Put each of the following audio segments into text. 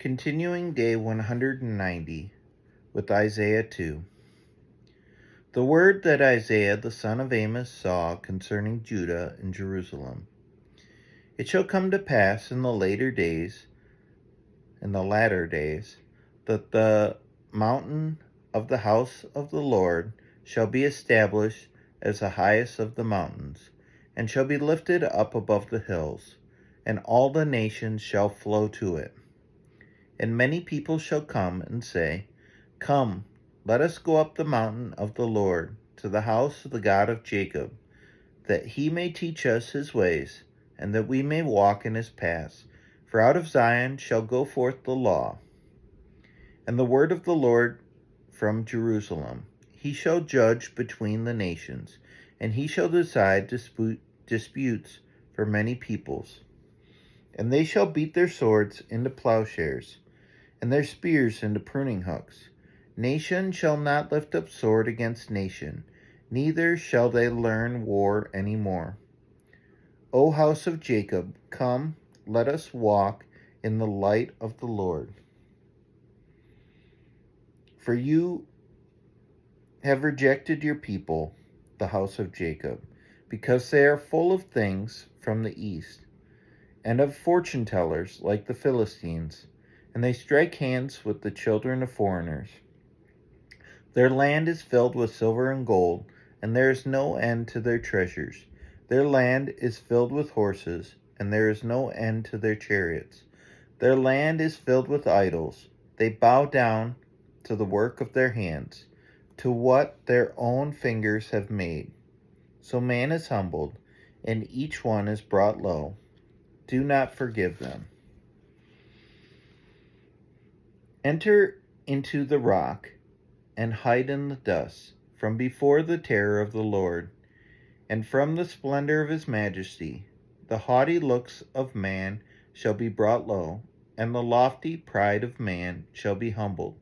Continuing day 190 with Isaiah 2. The word that Isaiah the son of Amos saw concerning Judah and Jerusalem. It shall come to pass in the latter days, that the mountain of the house of the Lord shall be established as the highest of the mountains, and shall be lifted up above the hills, and all the nations shall flow to it. And many people shall come and say, Come, let us go up the mountain of the Lord, to the house of the God of Jacob, that he may teach us his ways, and that we may walk in his paths. For out of Zion shall go forth the law, and the word of the Lord from Jerusalem. He shall judge between the nations, and he shall decide disputes for many peoples. And they shall beat their swords into plowshares, and their spears into pruning hooks. Nation shall not lift up sword against nation, neither shall they learn war any more. O house of Jacob, come, let us walk in the light of the Lord. For you have rejected your people, the house of Jacob, because they are full of things from the east, and of fortune tellers like the Philistines, and they strike hands with the children of foreigners. Their land is filled with silver and gold, and there is no end to their treasures. Their land is filled with horses, and there is no end to their chariots. Their land is filled with idols. They bow down to the work of their hands, to what their own fingers have made. So man is humbled, and each one is brought low. Do not forgive them. Enter into the rock, and hide in the dust, from before the terror of the Lord, and from the splendor of his majesty. The haughty looks of man shall be brought low, and the lofty pride of man shall be humbled,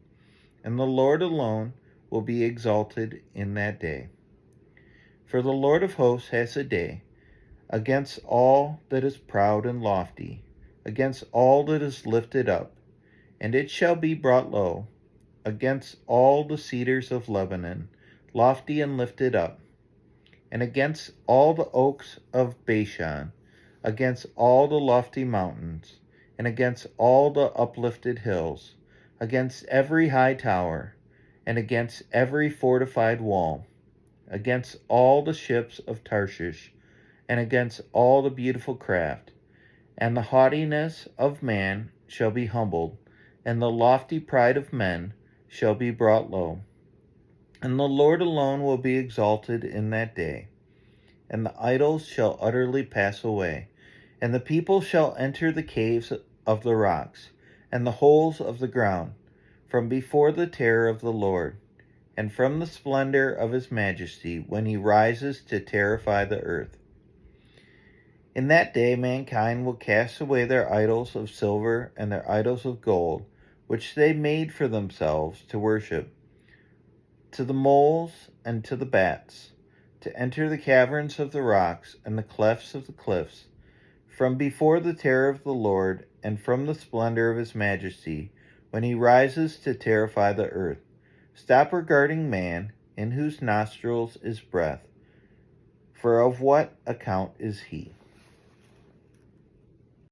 and the Lord alone will be exalted in that day. For the Lord of hosts has a day against all that is proud and lofty, against all that is lifted up, and it shall be brought low, against all the cedars of Lebanon, lofty and lifted up, and against all the oaks of Bashan, against all the lofty mountains, and against all the uplifted hills, against every high tower, and against every fortified wall, against all the ships of Tarshish, and against all the beautiful craft. And the haughtiness of man shall be humbled, and the lofty pride of men shall be brought low. And the Lord alone will be exalted in that day. And the idols shall utterly pass away, and the people shall enter the caves of the rocks, and the holes of the ground, from before the terror of the Lord, and from the splendor of his majesty, when he rises to terrify the earth. In that day mankind will cast away their idols of silver and their idols of gold, which they made for themselves to worship, to the moles and to the bats, to enter the caverns of the rocks and the clefts of the cliffs, from before the terror of the Lord, and from the splendor of his majesty, when he rises to terrify the earth. Stop regarding man, in whose nostrils is breath, for of what account is he?